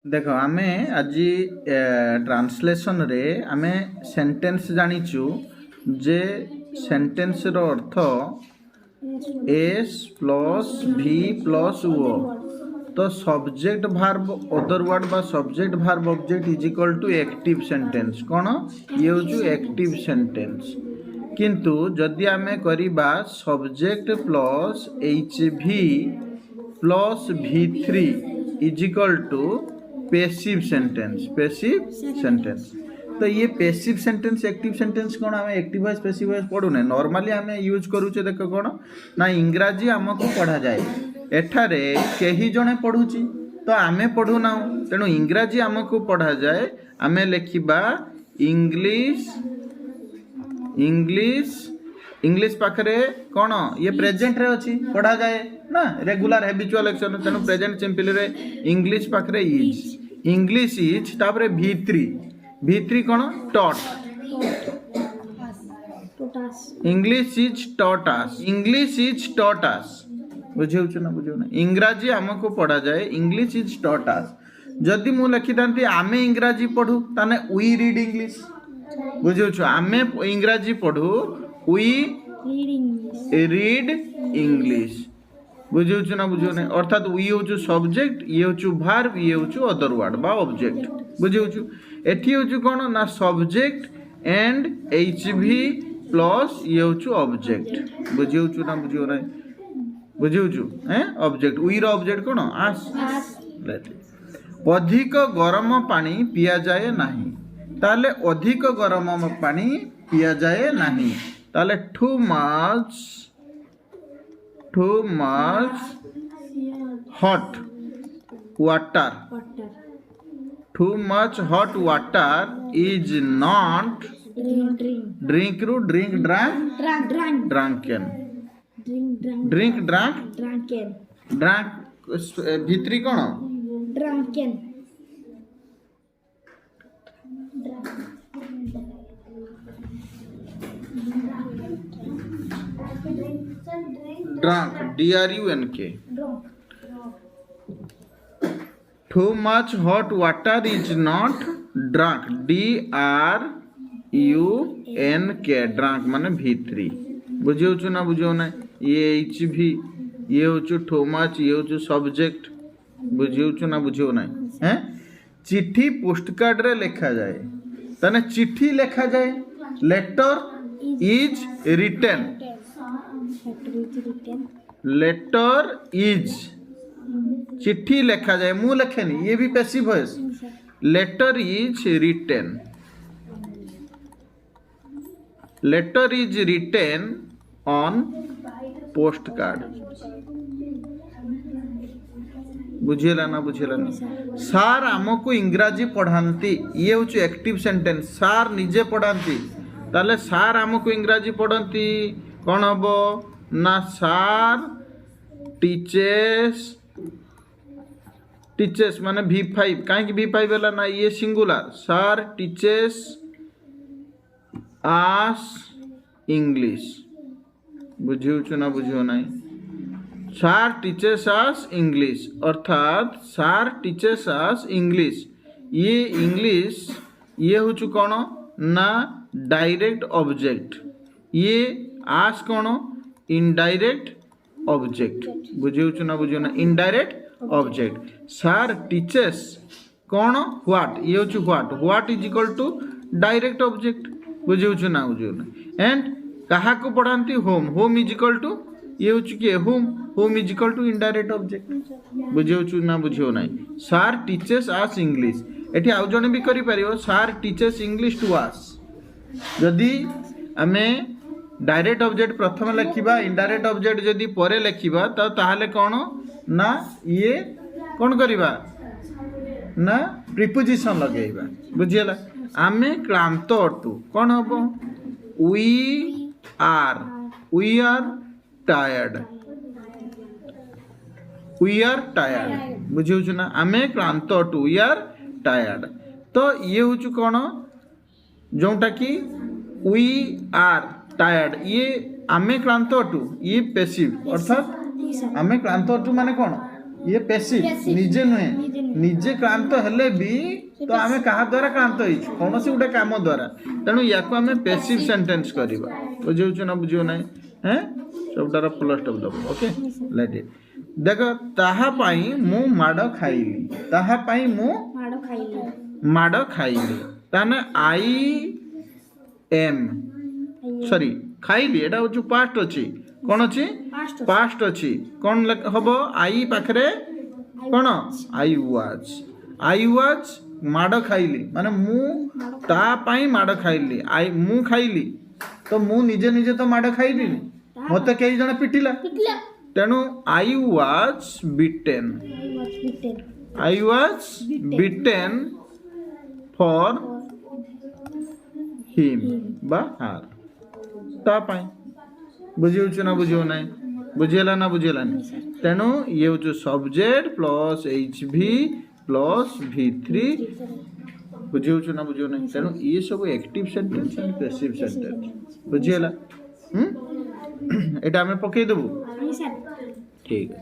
देख आमे आज ट्रांसलेशन रे आमे सेंटेंस जानिचु जे सेंटेंस रो अर्थ S plus V plus O तो सब्जेक्ट भार्ब अदर वर्ड बा subject verb object is equal to active sentence कौन ये होचु एक्टिव सेंटेंस किंतु जदि आमे करिबा subject plus H be plus V3 is equal to passive sentence तो ये पैसिव सेंटेंस एक्टिव सेंटेंस कौन आम एक्टिव वॉइस पैसिव वॉइस पढ़ुने नॉर्मली आम यूज करूचे देख कौन ना इंग्राजी आमको पढ़ा जाए एठारे कहीं जड़े पढ़ुची तो आमे पढ़ुना तेणु इंग्राजी आमको पढ़ा जाए आमे लिखा इंग्लिश पाखरे कौन ये प्रेजेंट रे अच्छी पढ़ा जाए ना रेगुलर हैबिचुअल एक्शन तेणु प्रेजेंट सिंपल रे इंग्लिश पाखरे इंग्लिश इज तापरे V3 कौन taught English is taught us बुझे ना इंग्राजी आमको पढ़ा जाए इंग्लिश इज टॉट अस जदि मु लिखि थांती आमे इंग्राजी पढ़ू ताने वी रीड इंग्लिश बुझे आमे इंग्राजी पढ़ू वी रीड इंग्लिश बुझे ना बुझे अर्थात वी हूँ सब्जेक्ट ये हूँ भार्ब ये हूँ अदर वर्ड बा ऑब्जेक्ट बुझे एठी हूँ कौन ना सब्जेक्ट एंड HV प्लस ये हूँ ऑब्जेक्ट बुझे ना बुझे ना बुझे ऑब्जेक्ट वी रो ऑब्जेक्ट कौन आस अधिक गरम पानी पिया जाए नहीं ताले अधिक गरम पानी पिया जाए नहीं ताले too much hot water is not drink भीतरी कौन drunk DRUNK too much hot water is not drunk DRUNK drunk माने V3 बुझे ना बुझे ना ये HV ये हूँ too much ये हूँ सब्जेक्ट बुझे ना बुझे ना हैं चिट्ठी पोस्टकार्ड रे लिखा जाए तने चिट्ठी लिखा जाए letter is written letter is चिट्ठी लिखा जाए मु लिखेनी ये भी passive voice letter is written on post card बुझेला ना सार आमको इंग्राजी पढ़ाती ये हूँ एक्टिव सेंटेंस सार निजे पढ़ाती ताले सार आमको इंग्राजी पढ़ाती कौन हम ना सार टीचर्स माने V5 कहीं V5 है ना ये सिंगुलर सार टीचर्स आस इंग्लिश बुझे ना बुझे ना सार टीचर्स आस इंग्लिश अर्थात सार टीचर्स आस इंग्लिश ये इंग्लिश ये हूँ कौन ना डायरेक्ट ऑब्जेक्ट ये आस कौन इनडायरेक्ट ऑब्जेक्ट बुझे ना इनडायरेक्ट ऑब्जेक्ट सार टीचर्स कौन व्हाट ये हूँ what is equal to direct object बुझे ना एंड कहा को पढ़ाती होम इज इक्वल टू ये हूँ किए home is equal to indirect object बुझे ना बुझे ना सार टीचर्स आस इंग्लिश एठी आउ जने भी करि परियो सार टीचर्स इंग्लिश टू आस जदि आमे डायरेक्ट ऑब्जेक्ट प्रथम लिखा इनडायरेक्ट ऑब्जेक्ट जदि परे लिखा तो ताहले कौन ना ये कौन करिबा ना प्रिपोजिशन लगेइबा बुझियला आमे क्लांत अटू कौन हम वी आर टायर्ड बुझे ना आमे क्लांत अटू वी आर टायर्ड तो ये हूँ कौन जोटा कि वी आर टायर्ड ये आमे क्लांत अटू ये पैसिव अर्थात आमे क्लांत अटू माने कौन ये पैसिव निजे नुहे निजे क्लांत हेले भी तो आमे कहा द्वारा क्लांत होई कौन से गोटे काम द्वारा तेणु या आमे पैसिव सेंटेंस करबा बुझियो ना बुझियो ना हैं सबटार फुल स्टॉप दब ओके लेट इट देख ताहा पाई मु माड खाइली ताहा पाई मु माड खाइली ताने आई एम सॉरी खाइली एटा जो पास्ट अछि कोन अछि पास्ट अछि कोन हबो आई पाखरे कोन आई वाज माड खाइली माने मु ता पाई माड खाइली आई मु खाइली तो मु निजे निजे तो माड खाइली मते केई जण पिटिला तेणु I was bitten for him बा हार ता पाई बुझियो ना बुझियो ना बुझेला ना बुझेला तेणु ये जो subject plus HV plus V3 बुझियो ना बुझियो ना तेणु ये सब active sentence and passive sentence बुझेला एटा हमें पकई देबो ठीक है।